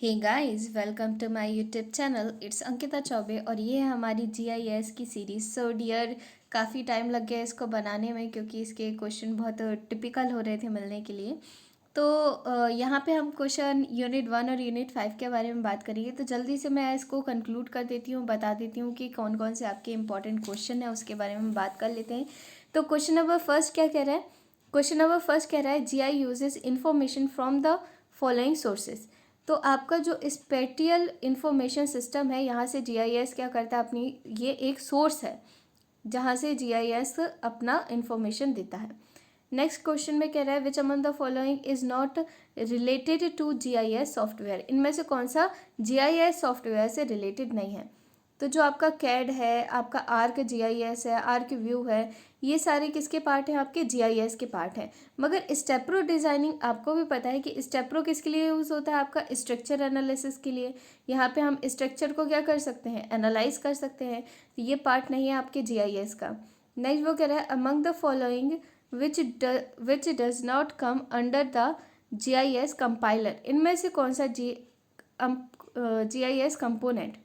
Hey guys, welcome to my YouTube channel. It's Ankita Choubey और ये है हमारी जीआईएस की सीरीज़। सो डियर, काफ़ी टाइम लग गया इसको बनाने में क्योंकि इसके क्वेश्चन बहुत टिपिकल हो रहे थे मिलने के लिए। तो यहाँ पे हम क्वेश्चन यूनिट 1 और यूनिट 5 के बारे में बात करेंगे। तो जल्दी से मैं इसको कंक्लूड कर देती हूँ, बता देती हूँ कि कौन कौन से आपके इंपॉर्टेंट क्वेश्चन है, उसके बारे में बात कर लेते हैं। तो क्वेश्चन नंबर फर्स्ट क्या कह रहा है? क्वेश्चन नंबर फर्स्ट कह रहा है GI uses information from the following sources. तो आपका जो स्पेटियल इंफॉर्मेशन सिस्टम है, यहाँ से जीआईएस क्या करता है अपनी, ये एक सोर्स है जहाँ से जीआईएस अपना इंफॉर्मेशन देता है। नेक्स्ट क्वेश्चन में कह रहा है which among the following is not related to GIS software. इनमें से कौन सा जीआईएस सॉफ्टवेयर से रिलेटेड नहीं है? तो जो आपका कैड है, आपका आर्क जीआईएस है, आर्क व्यू है, ये सारे किसके पार्ट हैं? आपके जीआईएस के पार्ट हैं। मगर स्टेप्रो डिज़ाइनिंग आपको भी पता है कि स्टेप्रो किसके लिए यूज़ होता है? आपका स्ट्रक्चर एनालिसिस के लिए। यहाँ पे हम स्ट्रक्चर को क्या कर सकते हैं? एनालाइज कर सकते हैं। तो ये पार्ट नहीं है आपके जीआईएस का। नेक्स्ट वो कह रहा है among the following which does not come under the GIS compiler. इनमें से कौन सा जीआईएस कंपोनेंट,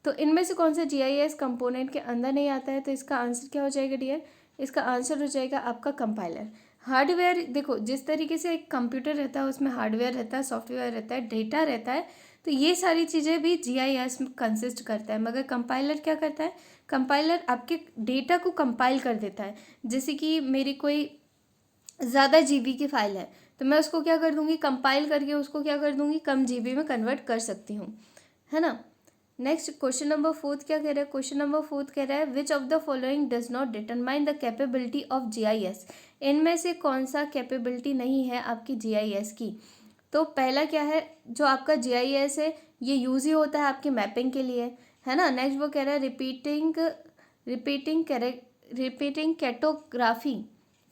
तो इनमें से कौन सा जीआईएस कंपोनेंट के अंदर नहीं आता है? तो इसका आंसर क्या हो जाएगा डियर? इसका आंसर हो जाएगा आपका कंपाइलर। हार्डवेयर, देखो जिस तरीके से एक कंप्यूटर रहता है उसमें हार्डवेयर रहता है, सॉफ्टवेयर रहता है, डेटा रहता है, तो ये सारी चीज़ें भी जीआईएस में कंसिस्ट करता है। मगर कंपाइलर क्या करता है? कंपाइलर आपके डेटा को कंपाइल कर देता है। जैसे कि मेरी कोई ज़्यादा जीबी की फाइल है तो मैं उसको क्या कर दूंगी? कंपाइल करके उसको क्या कर दूंगी? कम जीबी में कन्वर्ट कर सकती हूँ, है ना। नेक्स्ट क्वेश्चन नंबर फोर्थ क्या कह रहा है? क्वेश्चन नंबर फोर्थ कह रहा है which of the following does not determine the capability of GIS. इनमें से कौन सा कैपेबिलिटी नहीं है आपकी जीआईएस की? तो पहला क्या है? जो आपका जीआईएस है ये यूज ही होता है आपकी मैपिंग के लिए, है ना। नेक्स्ट वो कह रहा है रिपीटिंग कैटोग्राफी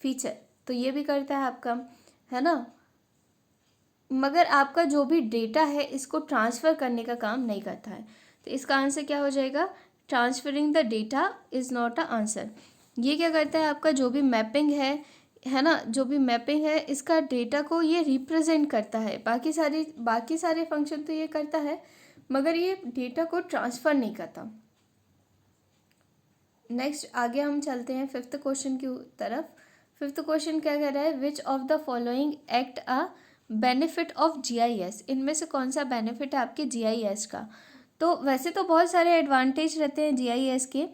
फीचर, तो ये भी करता है आपका, है ना। मगर आपका जो भी डेटा है इसको ट्रांसफ़र करने का काम नहीं करता है। तो इसका आंसर क्या हो जाएगा? Transferring the data is not a answer. ये क्या करता है? आपका जो भी मैपिंग है ना, जो भी मैपिंग है इसका डेटा को ये रिप्रेजेंट करता है। बाकी सारे फंक्शन तो ये करता है मगर ये डेटा को ट्रांसफ़र नहीं करता। नेक्स्ट आगे हम चलते हैं फिफ्थ क्वेश्चन की तरफ। फिफ्थ क्वेश्चन क्या कह रहा है? Which of the following act a benefit of GIS. इनमें से कौन सा बेनिफिट है आपके जीआईएस का? तो वैसे तो बहुत सारे एडवांटेज रहते हैं जीआईएस के,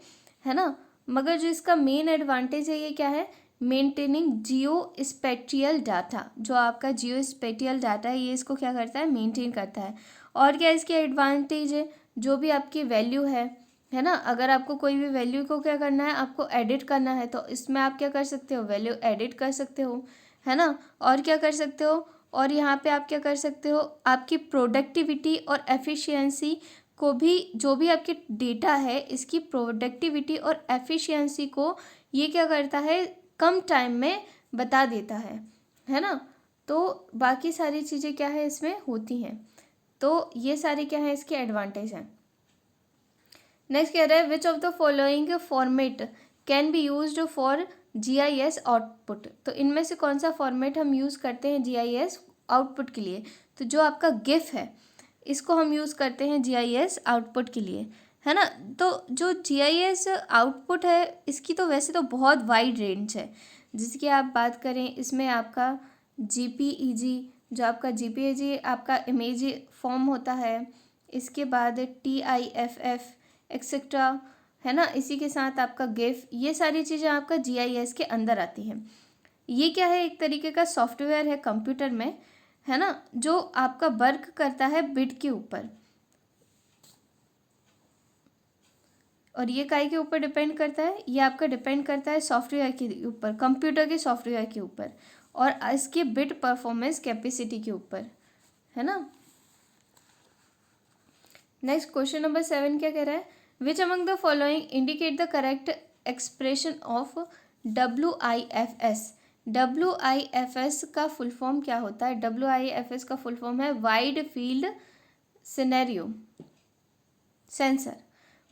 है ना। मगर जो इसका मेन एडवांटेज है ये क्या है? मेंटेनिंग जियो स्पेटियल डाटा। जो आपका जियो स्पेटियल डाटा है ये इसको क्या करता है? मेंटेन करता है। और क्या इसके एडवांटेज है? जो भी आपकी वैल्यू है ना, अगर आपको कोई भी वैल्यू को क्या करना है? आपको एडिट करना है तो इसमें आप क्या कर सकते हो? वैल्यू एडिट कर सकते हो, है ना। और क्या कर सकते हो? और यहाँ पे आप क्या कर सकते हो? आपकी प्रोडक्टिविटी और एफिशिएंसी को भी, जो भी आपके डेटा है इसकी प्रोडक्टिविटी और एफिशिएंसी को ये क्या करता है? कम टाइम में बता देता है ना। तो बाकी सारी चीज़ें क्या है इसमें होती हैं। तो ये सारे क्या है इसके एडवांटेज हैं। नेक्स्ट कह रहा है which of the following format can be used for GIS output. तो इनमें से कौन सा फॉर्मेट हम यूज़ करते हैं जीआईएस आउटपुट के लिए? तो जो आपका गिफ है इसको हम यूज़ करते हैं जीआईएस आउटपुट के लिए, है ना। तो जो जीआईएस आउटपुट है इसकी तो वैसे तो बहुत वाइड रेंज है। जिसकी आप बात करें इसमें आपका जीपीईजी, जो आपका जीपीईजी आपका इमेज फॉर्म होता है, इसके बाद टीआईएफएफ एक्सेट्रा, है ना। इसी के साथ आपका गिफ, ये सारी चीज़ें आपका जीआईएस के अंदर आती हैं। ये क्या है? एक तरीके का सॉफ्टवेयर है कंप्यूटर में, है ना, जो आपका वर्क करता है बिट के ऊपर। और ये काय के ऊपर डिपेंड करता है? ये आपका डिपेंड करता है सॉफ्टवेयर के ऊपर, कंप्यूटर के सॉफ्टवेयर के ऊपर और इसके बिट परफॉर्मेंस कैपेसिटी के ऊपर, है ना। नेक्स्ट क्वेश्चन नंबर 7 क्या कह रहा है? Which among the following indicate the correct expression of WIFS। WIFS का फुल फॉर्म क्या होता है? WIFS का फुल फॉर्म है wide field scenario sensor.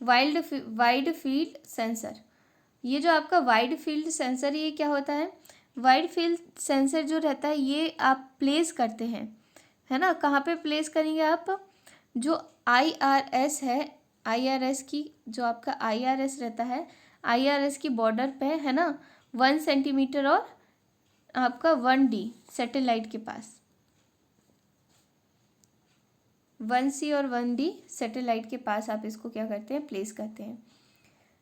Wide field sensor. ये जो आपका वाइड फील्ड सेंसर ये क्या होता है? वाइड फील्ड सेंसर जो रहता है ये आप प्लेस करते हैं, है ना। कहाँ पे प्लेस करेंगे आप? जो IRS है, IRS की जो आपका IRS रहता है, IRS की बॉर्डर पे है ना 1 सेंटीमीटर और आपका 1D सैटेलाइट के पास, 1C और 1D सैटेलाइट के पास आप इसको क्या करते हैं, प्लेस करते हैं।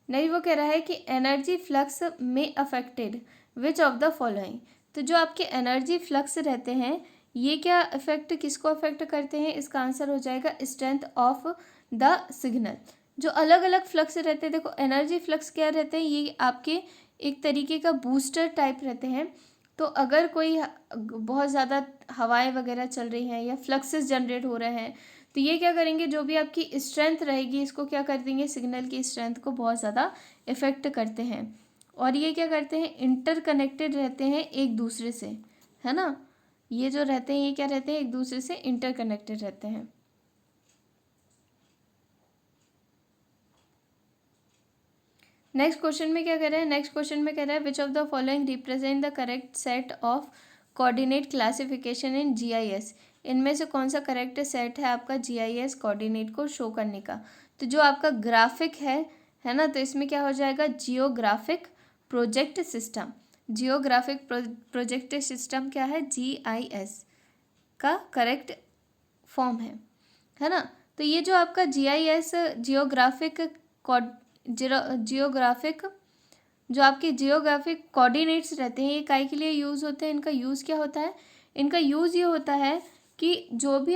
नहीं, वो कह रहा है कि एनर्जी फ्लक्स में affected which of the following. तो जो आपके एनर्जी फ्लक्स रहते हैं ये क्या इफेक्ट, किसको अफेक्ट करते हैं, इसका आंसर हो जाएगा स्ट्रेंथ ऑफ द सिग्नल। जो अलग अलग फ्लक्स रहते हैं, देखो एनर्जी फ्लक्स क्या रहते हैं, ये आपके एक तरीके का बूस्टर टाइप रहते हैं। तो अगर कोई बहुत ज़्यादा हवाएं वगैरह चल रही हैं या फ्लक्सेस जनरेट हो रहे हैं तो ये क्या करेंगे, जो भी आपकी स्ट्रेंथ रहेगी इसको क्या कर देंगे, सिग्नल की स्ट्रेंथ को बहुत ज़्यादा इफेक्ट करते हैं। और ये क्या करते हैं, इंटरकनेक्टेड रहते हैं एक दूसरे से, है ना। ये जो रहते हैं ये क्या रहते हैं, एक दूसरे से इंटरकनेक्टेड रहते हैं। नेक्स्ट क्वेश्चन में क्या कह रहा है, नेक्स्ट क्वेश्चन में कह रहा है which of the following represent the correct set of coordinate classification in GIS। इनमें से कौन सा करेक्ट सेट है आपका GIS कोऑर्डिनेट को शो करने का। तो जो आपका ग्राफिक है ना, तो इसमें क्या हो जाएगा, geographic project system. Geographic project system क्या है, GIS का करेक्ट फॉर्म है ना। तो ये जो आपका GIS जियोग्राफिक जियोग्राफिक जो आपके जियोग्राफिक कोऑर्डिनेट्स रहते हैं ये काय के लिए यूज़ होते हैं, इनका यूज़ क्या होता है, इनका यूज़ ये होता है कि जो भी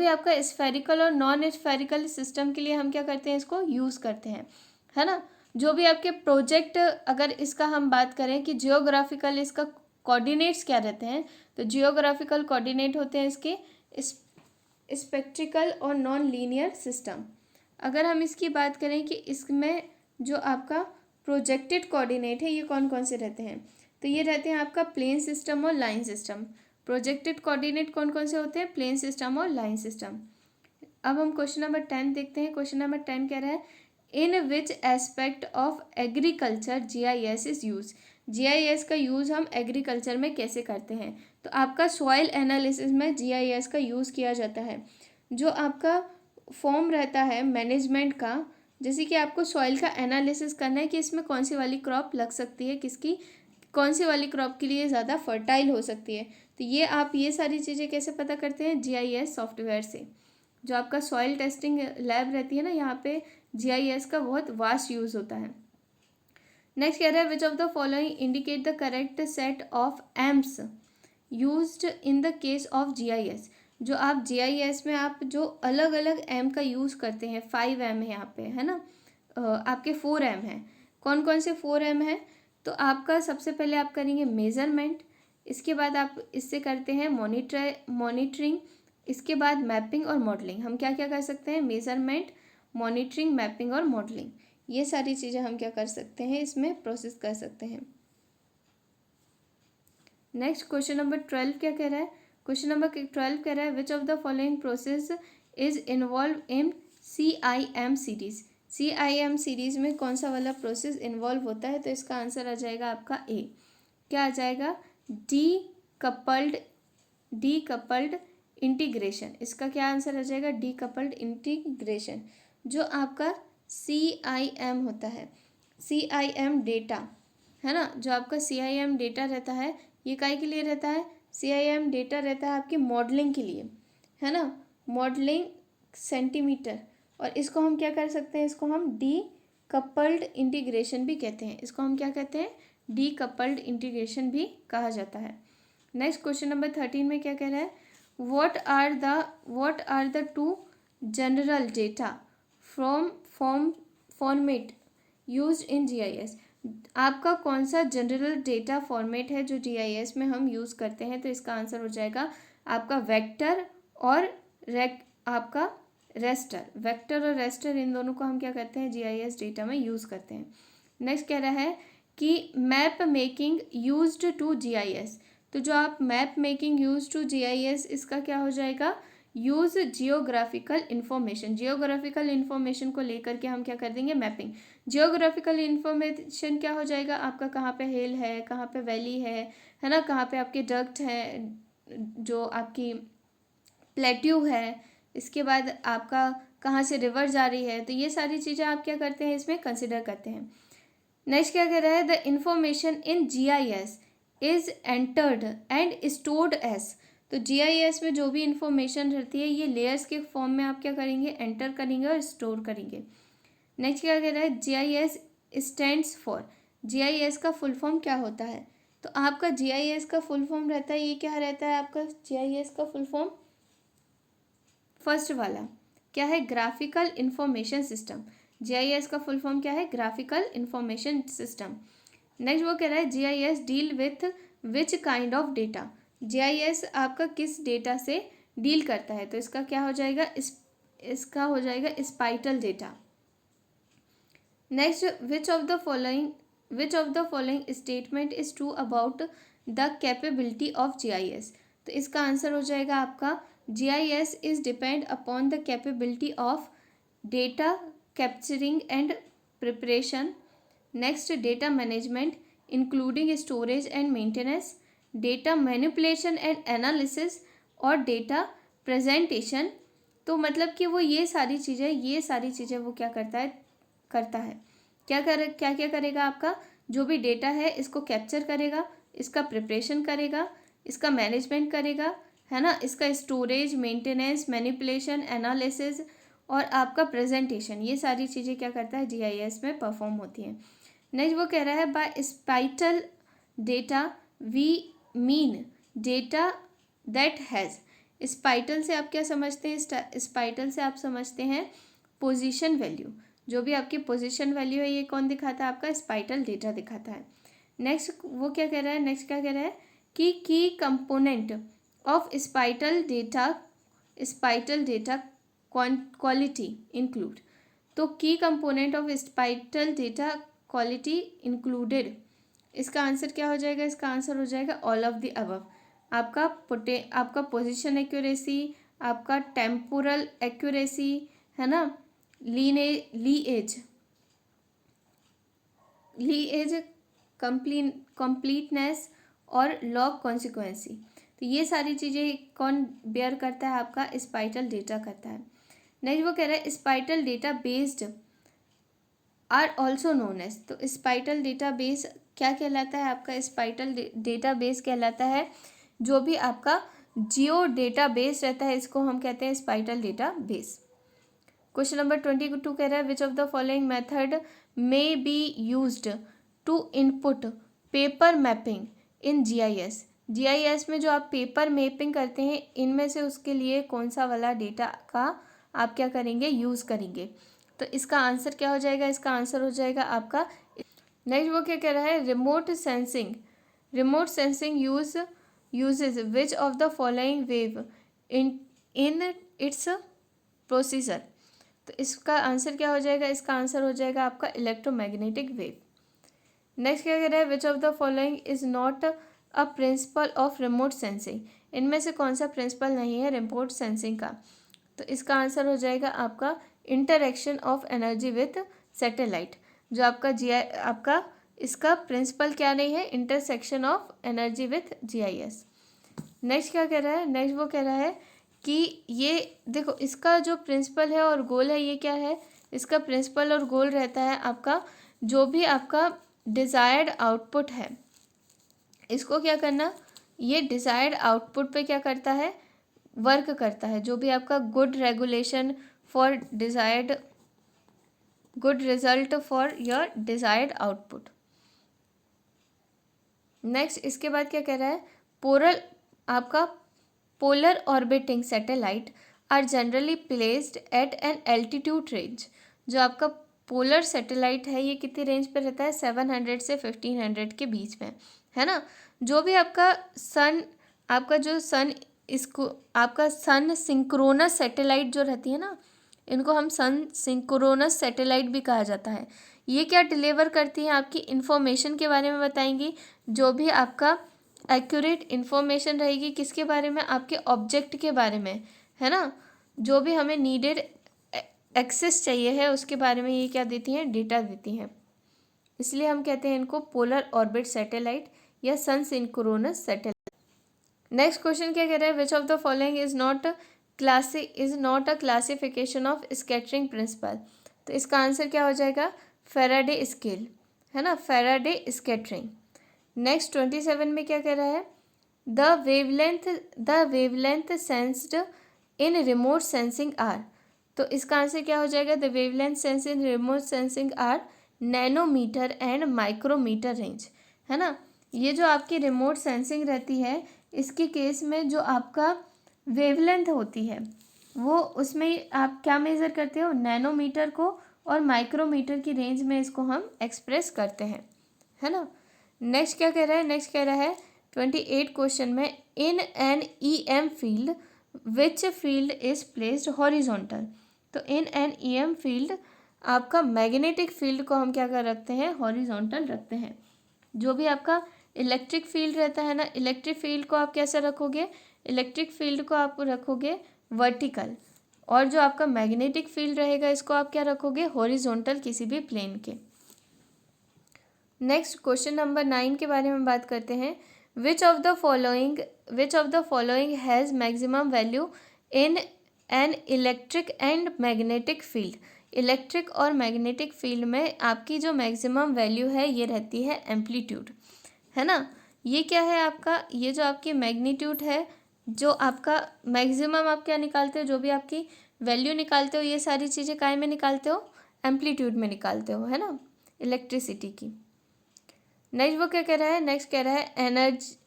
आपका स्फेरिकल और नॉन स्फेरिकल सिस्टम के लिए हम क्या करते हैं, इसको यूज़ करते हैं, है ना। जो भी आपके प्रोजेक्ट, अगर इसका हम बात करें कि जियोग्राफिकल इसका कोऑर्डिनेट्स क्या रहते हैं, तो जियोग्राफिकल कोऑर्डिनेट होते हैं इसके स्पेक्ट्रिकल और नॉन लीनियर सिस्टम। अगर हम इसकी बात करें कि इसमें जो आपका प्रोजेक्टेड कोऑर्डिनेट है ये कौन कौन से रहते हैं, तो ये रहते हैं आपका प्लेन सिस्टम और लाइन सिस्टम। प्रोजेक्टेड कोऑर्डिनेट कौन कौन से होते हैं, प्लेन सिस्टम और लाइन सिस्टम। अब हम क्वेश्चन नंबर 10 देखते हैं। क्वेश्चन नंबर 10 कह रहा है in which aspect of agriculture GIS is use. GIS का यूज़ हम एग्रीकल्चर में कैसे करते हैं, तो आपका सॉइल एनालिसिस में GIS का यूज़ किया जाता है। जो आपका फॉर्म रहता है मैनेजमेंट का, जैसे कि आपको सॉइल का एनालिसिस करना है कि इसमें कौन सी वाली क्रॉप लग सकती है, किसकी कौन सी वाली क्रॉप के लिए ज़्यादा फर्टाइल हो सकती है, तो ये आप ये सारी चीज़ें कैसे पता करते हैं, GIS सॉफ्टवेयर से। जो आपका सॉइल टेस्टिंग लैब रहती है ना, यहाँ पे GIS का बहुत वास्ट यूज़ होता है। नेक्स्ट कह रहा है which of the following indicate the correct set of AIIMS used in the case of GIS। जो आप GIS में आप जो अलग अलग एम का यूज़ करते हैं, 5 एम है यहाँ पे, है ना, आपके 4 एम है। कौन कौन से 4 एम है, तो आपका सबसे पहले आप करेंगे मेज़रमेंट, इसके बाद आप इससे करते हैं मॉनिटरिंग, इसके बाद मैपिंग और मॉडलिंग। हम क्या क्या कर सकते हैं, मेज़रमेंट, मॉनिटरिंग, मैपिंग और मॉडलिंग, ये सारी चीज़ें हम क्या कर सकते हैं, इसमें प्रोसेस कर सकते हैं। नेक्स्ट क्वेश्चन नंबर 12 क्या कह रहा है, क्वेश्चन नंबर 12 कह रहा है which of the following process is involve in CIM series. CIM series में कौन सा वाला प्रोसेस इन्वॉल्व होता है, तो इसका आंसर आ जाएगा आपका ए, क्या आ जाएगा, डीकपल्ड इंटीग्रेशन। इसका क्या आंसर आ जाएगा, डीकपल्ड इंटीग्रेशन। जो आपका CIM होता है, CIM डेटा है ना, जो आपका CIM डेटा रहता है ये काय के लिए रहता है, CIM डेटा रहता है आपकी मॉडलिंग के लिए, है ना, मॉडलिंग सेंटीमीटर। और इसको हम क्या कर सकते हैं, इसको हम डीकपल्ड इंटीग्रेशन भी कहते हैं, इसको हम क्या कहते हैं, डीकपल्ड इंटीग्रेशन भी कहा जाता है। नेक्स्ट क्वेश्चन नंबर 13 में क्या कह रहा है, what are the 2 general data format used in GIS। आपका कौन सा जनरल डेटा फॉर्मेट है जो GIS में हम यूज़ करते हैं, तो इसका आंसर हो जाएगा आपका वेक्टर और आपका रेस्टर। वेक्टर और रेस्टर इन दोनों को हम क्या करते हैं, GIS डेटा में यूज़ करते हैं। नेक्स्ट कह रहा है कि map making used to GIS। तो जो आप map making use to GIS, इसका क्या हो जाएगा, use geographical information. Geographical information को लेकर के हम क्या कर देंगे, मैपिंग। जियोग्राफिकल इन्फॉर्मेशन क्या हो जाएगा आपका, कहाँ पे हिल है, कहाँ पे वैली है ना, कहाँ पे आपके डक्ट है, जो आपकी प्लेट्यू है, इसके बाद आपका कहाँ से रिवर जा रही है, तो ये सारी चीज़ें आप क्या करते हैं इसमें कंसिडर करते हैं। नेक्स्ट क्या कह रहा है, the information in GIS is entered and stored as. तो GIS में जो भी इंफॉर्मेशन रहती है ये लेयर्स के फॉर्म में आप क्या करेंगे, एंटर करेंगे और स्टोर करेंगे। नेक्स्ट क्या कह रहा है, GIS स्टैंड्स फॉर। GIS का फुल फॉर्म क्या होता है, तो आपका GIS का फुल फॉर्म रहता है, ये क्या रहता है आपका GIS का फुल फॉर्म, फर्स्ट वाला क्या है, ग्राफिकल इंफॉर्मेशन सिस्टम। GIS का फुल फॉर्म क्या है, ग्राफिकल इंफॉर्मेशन सिस्टम। नेक्स्ट वो कह रहा है GIS deal with which kind of data. GIS आपका किस डेटा से डील करता है, तो इसका क्या हो जाएगा, इसका हो जाएगा spatial data. Next, which of the following statement is true about the capability of GIS। तो इसका आंसर हो जाएगा आपका GIS is depend upon the capability of data capturing and preparation. Next, data management including storage and maintenance, data manipulation and analysis और data presentation. तो मतलब कि वो ये सारी चीज़ें वो क्या करता है क्या करेगा, आपका जो भी डेटा है इसको कैप्चर करेगा, इसका प्रिपरेशन करेगा, इसका मैनेजमेंट करेगा, है ना, इसका स्टोरेज, मेंटेनेंस, मैनिपुलेशन, एनालिसिस और आपका प्रेजेंटेशन, ये सारी चीज़ें क्या करता है GIS में परफॉर्म होती हैं। नेक्स्ट वो कह रहा है by spatial data we mean data that has. Spatial से आप क्या समझते हैं, स्पाइटल से आप समझते हैं पोजीशन वैल्यू। जो भी आपकी पोजीशन वैल्यू है ये कौन दिखाता है, आपका स्पाइटल डेटा दिखाता है। नेक्स्ट वो क्या कह रहा है, कि key component of spatial data quality include. तो key component of spatial data quality included, इसका आंसर क्या हो जाएगा, इसका आंसर हो जाएगा ऑल ऑफ द अबव। आपका पोजीशन एक्यूरेसी, आपका टेम्पोरल एक्यूरेसी, है ना, लीएज कंप्लीटनेस और लॉग कॉन्सिक्वेंसी। तो ये सारी चीज़ें कौन बेयर करता है, आपका स्पाइटल डेटा करता है। नेक्स्ट वो कह रहा है spatial data based are also known as. तो स्पाइटल डेटा बेस क्या कहलाता है, आपका स्पाइटल डेटा बेस कहलाता है जो भी आपका जियो डेटा बेस रहता है, इसको हम कहते हैं spatial data base. Question number 22 कह रहा है which of the following method may be used to input paper mapping in GIS। GIS में जो आप पेपर मैपिंग करते हैं इनमें से उसके लिए कौन सा वाला डेटा का आप क्या करेंगे, यूज़ करेंगे। तो इसका आंसर क्या हो जाएगा, इसका आंसर हो जाएगा आपका। नेक्स्ट वो क्या कह रहा है, remote sensing uses which of the following wave in its procedure. तो इसका आंसर क्या हो जाएगा, इसका आंसर हो जाएगा आपका इलेक्ट्रोमैग्नेटिक वेव। नेक्स्ट क्या कह रहा है which of the following is not a principle of remote sensing. इनमें से कौन सा प्रिंसिपल नहीं है रिमोट सेंसिंग का। तो इसका आंसर हो जाएगा आपका interaction of energy with satellite. जो आपका इसका प्रिंसिपल क्या नहीं है, intersection of energy with GIS। Next क्या कह रहा है, नेक्स्ट वो कह रहा है कि ये देखो इसका जो प्रिंसिपल है और गोल है ये क्या है, इसका प्रिंसिपल और गोल रहता है आपका जो भी आपका डिज़ायर्ड आउटपुट है इसको क्या करना, ये डिज़ायर्ड आउटपुट पे क्या करता है, वर्क करता है। जो भी आपका good regulation for desired good result for your desired output. Next इसके बाद क्या कह रहा है, polar orbiting satellite are generally placed at an altitude range. जो आपका पोलर सैटेलाइट है ये कितनी रेंज पे रहता है, 700 से 1500 के बीच में, है ना। जो भी आपका सन सिंक्रोनस सैटेलाइट जो रहती है ना, इनको हम सन सिंक्रोनस सैटेलाइट भी कहा जाता है। ये क्या डिलीवर करती हैं, आपकी इन्फॉर्मेशन के बारे में बताएंगी। जो भी आपका एक्यूरेट इन्फॉर्मेशन रहेगी किसके बारे में, आपके ऑब्जेक्ट के बारे में, है ना। जो भी हमें नीडेड एक्सेस चाहिए है उसके बारे में ये क्या देती हैं, डेटा देती हैं। इसलिए हम कहते हैं इनको पोलर ऑर्बिट सैटेलाइट या sun synchronous satellite. Next question क्या कह रहा है, which of the following is not is not a classification of scattering principle. तो इसका आंसर क्या हो जाएगा? फैराडे स्केल, है ना, फैराडे स्कैटरिंग। नेक्स्ट 27 में क्या कह रहा है? The wavelength sensed in remote sensing are. तो इसका आंसर क्या हो जाएगा? The wavelength sense in remote sensing are nanometer and micrometer range, है ना। ये जो आपकी रिमोट सेंसिंग रहती है, इसके केस में जो आपका वेवलेंथ होती है वो उसमें आप क्या मेज़र करते हो? नैनोमीटर को और माइक्रोमीटर की रेंज में इसको हम एक्सप्रेस करते हैं, है ना। नेक्स्ट क्या कह रहा है? नेक्स्ट कह रहा है 28 क्वेश्चन में, in N E M field which field is placed horizontal. तो in N E M field आपका मैग्नेटिक फील्ड को हम क्या कर रखते हैं? हॉरिजॉन्टल रखते हैं। जो भी आपका इलेक्ट्रिक फील्ड रहता है ना, इलेक्ट्रिक फील्ड को आप कैसे रखोगे? इलेक्ट्रिक फील्ड को आप रखोगे वर्टिकल, और जो आपका मैग्नेटिक फील्ड रहेगा इसको आप क्या रखोगे? हॉरिजॉन्टल, किसी भी प्लेन के। नेक्स्ट क्वेश्चन नंबर 9 के बारे में बात करते हैं। विच of the following has maximum value in an electric and magnetic field. Electric और मैग्नेटिक फील्ड में आपकी जो मैक्सिमम वैल्यू है ये रहती है एम्पलीट्यूड, है ना। ये क्या है आपका? ये जो आपकी मैग्नीट्यूड है, जो आपका मैक्सिमम आप क्या निकालते हो? जो भी आपकी वैल्यू निकालते हो, ये सारी चीज़ें काय में निकालते हो? एम्पलीट्यूड में निकालते हो, है ना, इलेक्ट्रिसिटी की। नेक्स्ट वो क्या कह रहा है? नेक्स्ट कह रहा है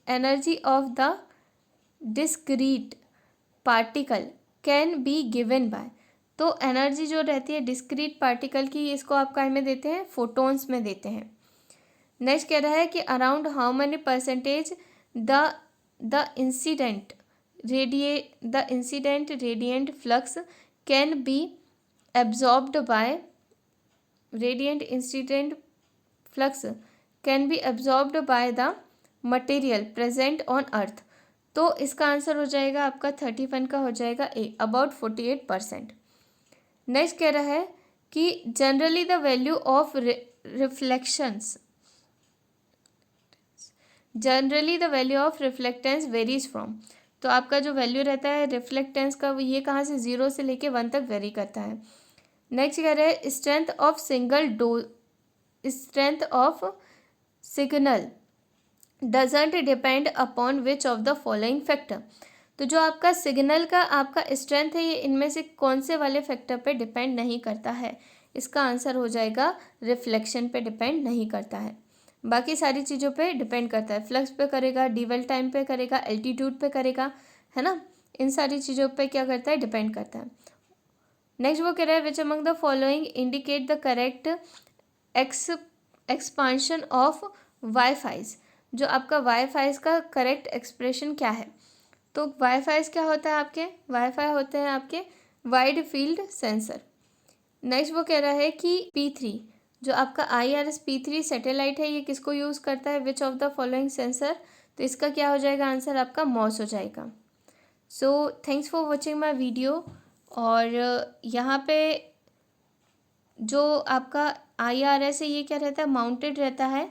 energy of the discrete particle can be given by. तो एनर्जी जो रहती है डिस्क्रीट पार्टिकल की, इसको आप काय में देते हैं? फोटोन्स में देते हैं। नेक्स्ट कह रहा है कि around how many percentage the incident radiant flux can be absorbed by the material present on earth. तो इसका आंसर हो जाएगा आपका 31 का हो जाएगा ए, अबाउट 48%। नेक्स्ट कह रहा है कि generally the value of reflectance varies from. तो आपका जो वैल्यू रहता है रिफ्लेक्टेंस का, ये कहाँ से? 0 से लेके 1 तक वेरी करता है। नेक्स्ट कह रहे हैं strength of signal doesn't depend upon which of the following factor. तो जो आपका सिग्नल का आपका स्ट्रेंथ है, ये इनमें से कौन से वाले फैक्टर पे डिपेंड नहीं करता है? इसका आंसर हो जाएगा रिफ्लेक्शन पे डिपेंड नहीं करता है, बाकी सारी चीज़ों पे डिपेंड करता है। फ्लक्स पे करेगा, ड्यूअल टाइम पे करेगा, एल्टीट्यूड पे करेगा, है ना। इन सारी चीज़ों पे क्या करता है? डिपेंड करता है। नेक्स्ट वो कह रहा है which among the following indicate the correct expansion of WiFis. जो आपका वाईफाइज का करेक्ट एक्सप्रेशन क्या है? तो वाईफाइज क्या होता है आपके? वाईफाई होते हैं आपके वाइड फील्ड सेंसर। नेक्स्ट वो कह रहा है कि P3 जो आपका IRS P3 सैटेलाइट है, ये किसको यूज़ करता है? Which of the following sensor. तो इसका क्या हो जाएगा? आंसर आपका मॉस हो जाएगा। सो thanks for watching my video. और यहाँ पे जो आपका IRS है, ये क्या रहता है? माउंटेड रहता है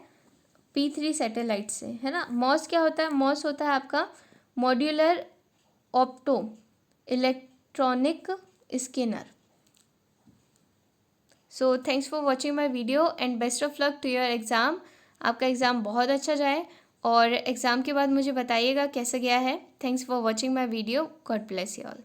P3 सैटेलाइट से, है ना। मॉस क्या होता है? मॉस होता है आपका modular opto electronic scanner. So thanks for watching my video and best of luck to your exam. आपका एग्ज़ाम बहुत अच्छा जाए और एग्ज़ाम के बाद मुझे बताइएगा कैसा गया है। Thanks for watching my video. God bless you all.